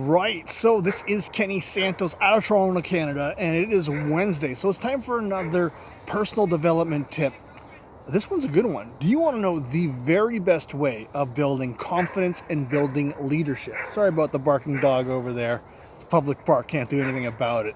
right, so this is Kenny Santos out of Toronto, Canada, and it is Wednesday, so it's time for another personal development tip. This one's a good one. Do you want to know the very best way of building confidence and building leadership? Sorry about the barking dog over there. It's a public park, can't do anything about it.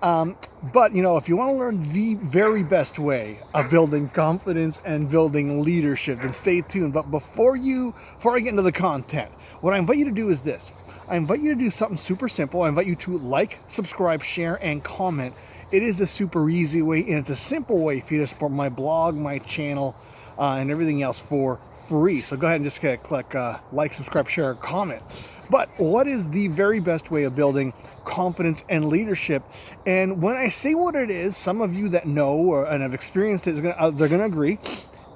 But if you want to learn the very best way of building confidence and building leadership, then stay tuned. But before I get into the content, what I invite you to do is this. I invite you to do something super simple. I invite you to like, subscribe, share, and comment. It is a super easy way, and it's a simple way for you to support my blog, my channel, and everything else for free. So go ahead and just click like, subscribe, share, and comment. But what is the very best way of building confidence and leadership? And when I say what it is, some of you that know and have experienced it, they're going to agree.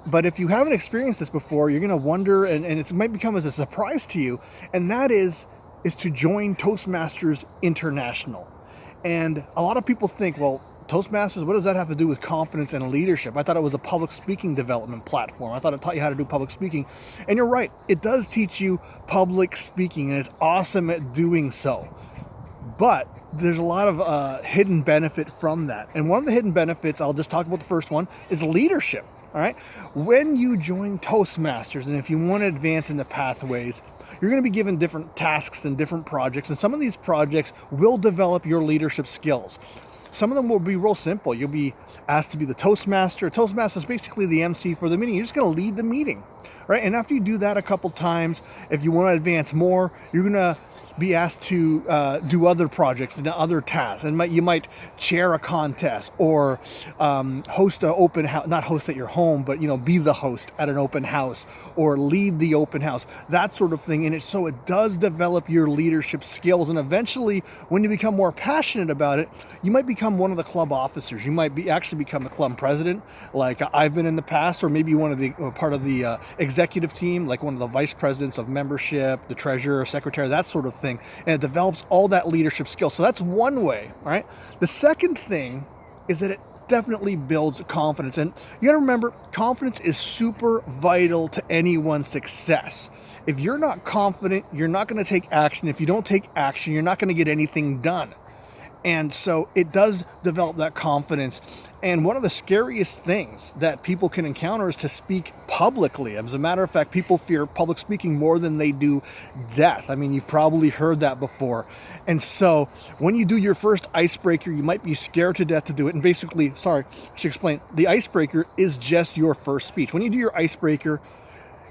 But if you haven't experienced this before, you're going to wonder, and it might become as a surprise to you, and that is to join Toastmasters International. And a lot of people think, well, Toastmasters, what does that have to do with confidence and leadership? I thought it was a public speaking development platform. I thought it taught you how to do public speaking. And you're right, it does teach you public speaking, and it's awesome at doing so. But there's a lot of hidden benefit from that. And one of the hidden benefits, I'll just talk about the first one, is leadership. All right. When you join Toastmasters, and if you want to advance in the pathways, you're going to be given different tasks and different projects. And some of these projects will develop your leadership skills. Some of them will be real simple. You'll be asked to be the Toastmaster. Toastmaster is basically the MC for the meeting. You're just going to lead the meeting, right? And after you do that a couple times, if you want to advance more, you're going to be asked to do other projects and other tasks. And you might chair a contest or host an open house, not host at your home, but be the host at an open house or lead the open house, that sort of thing. And it does develop your leadership skills. And eventually, when you become more passionate about it, you might become one of the club officers. You might actually become the club president, like I've been in the past, or maybe part of the executive team, like one of the vice presidents of membership, the treasurer, secretary, that sort of thing. And it develops all that leadership skill. So that's one way, right? The second thing is that it definitely builds confidence. And you got to remember, confidence is super vital to anyone's success. If you're not confident, you're not going to take action. If you don't take action, you're not going to get anything done. And so it does develop that confidence. And one of the scariest things that people can encounter is to speak publicly. As a matter of fact, people fear public speaking more than they do death. I mean, you've probably heard that before. And so when you do your first icebreaker, you might be scared to death to do it. And basically, I should explain, the icebreaker is just your first speech. When you do your icebreaker,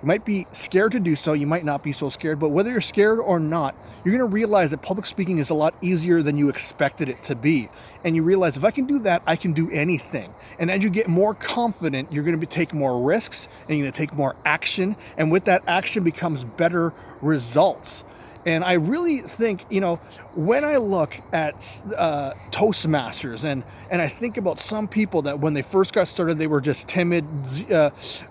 you might be scared to do so. You might not be so scared, but whether you're scared or not, you're going to realize that public speaking is a lot easier than you expected it to be. And you realize if I can do that, I can do anything. And as you get more confident, you're going to take more risks and you're going to take more action. And with that action becomes better results. And I really think, when I look at Toastmasters and I think about some people that when they first got started, they were just timid,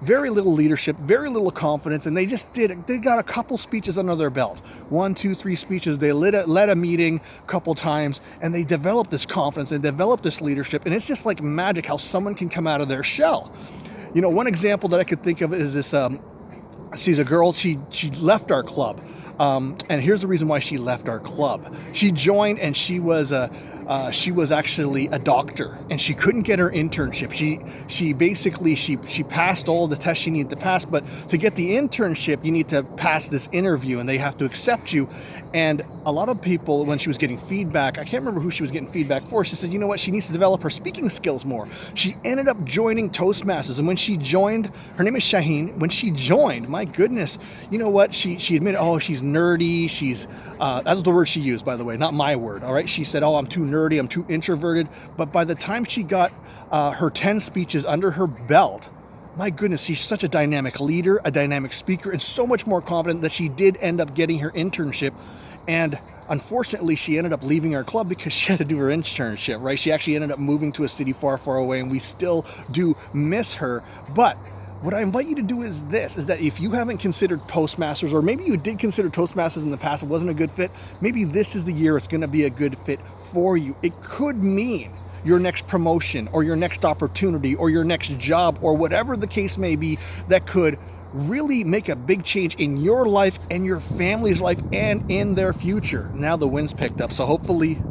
very little leadership, very little confidence, and they got a couple speeches under their belt. 1, 2, 3 speeches. They led a meeting a couple times, and they developed this confidence and developed this leadership. And it's just like magic how someone can come out of their shell. One example that I could think of is this, she's a girl, she left our club. And here's the reason why she left our club. She joined and she was actually a doctor, and she couldn't get her internship. She passed all the tests she needed to pass, but to get the internship, you need to pass this interview and they have to accept you. And a lot of people, when she was getting feedback, I can't remember who she was getting feedback for, she said, you know what, she needs to develop her speaking skills more. She ended up joining Toastmasters, and when she joined, her name is Shaheen, when she joined, my goodness, you know what, she admitted, oh, she's nerdy, that was the word she used, by the way, not my word, all right? She said, oh, I'm too nerdy, I'm too introverted. But by the time she got her 10 speeches under her belt, my goodness, she's such a dynamic leader, a dynamic speaker, and so much more confident that she did end up getting her internship. And unfortunately, she ended up leaving our club because she had to do her internship, right? She actually ended up moving to a city far, far away, and we still do miss her. But what I invite you to do is that if you haven't considered Toastmasters, or maybe you did consider Toastmasters in the past, it wasn't a good fit, maybe this is the year it's going to be a good fit for you. It could mean your next promotion or your next opportunity or your next job or whatever the case may be that could really make a big change in your life and your family's life and in their future. Now the wind's picked up, so hopefully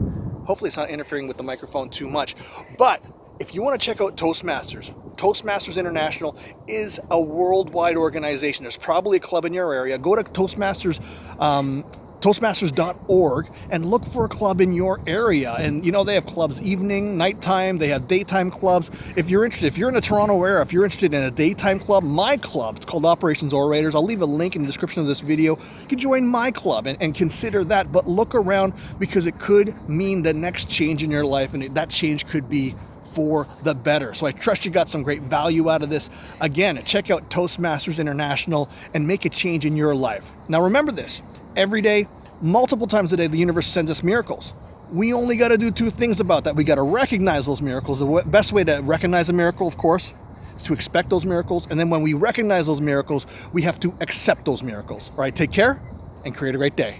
it's not interfering with the microphone too much. But if you want to check out Toastmasters International is a worldwide organization. There's probably a club in your area. Go to Toastmasters.org and look for a club in your area. And you know, they have clubs evening, nighttime, they have daytime clubs. If you're interested, if you're in the Toronto area, if you're interested in a daytime club, my club, it's called Operations Orators. I'll leave a link in the description of this video. You can join my club and consider that, but look around because it could mean the next change in your life, and that change could be for the better. So I trust you got some great value out of this. Again, check out Toastmasters International and make a change in your life. Now remember this, every day, multiple times a day, the universe sends us miracles. We only got to do two things about that. We got to recognize those miracles. The best way to recognize a miracle, of course, is to expect those miracles. And then when we recognize those miracles, we have to accept those miracles. All right, take care and create a great day.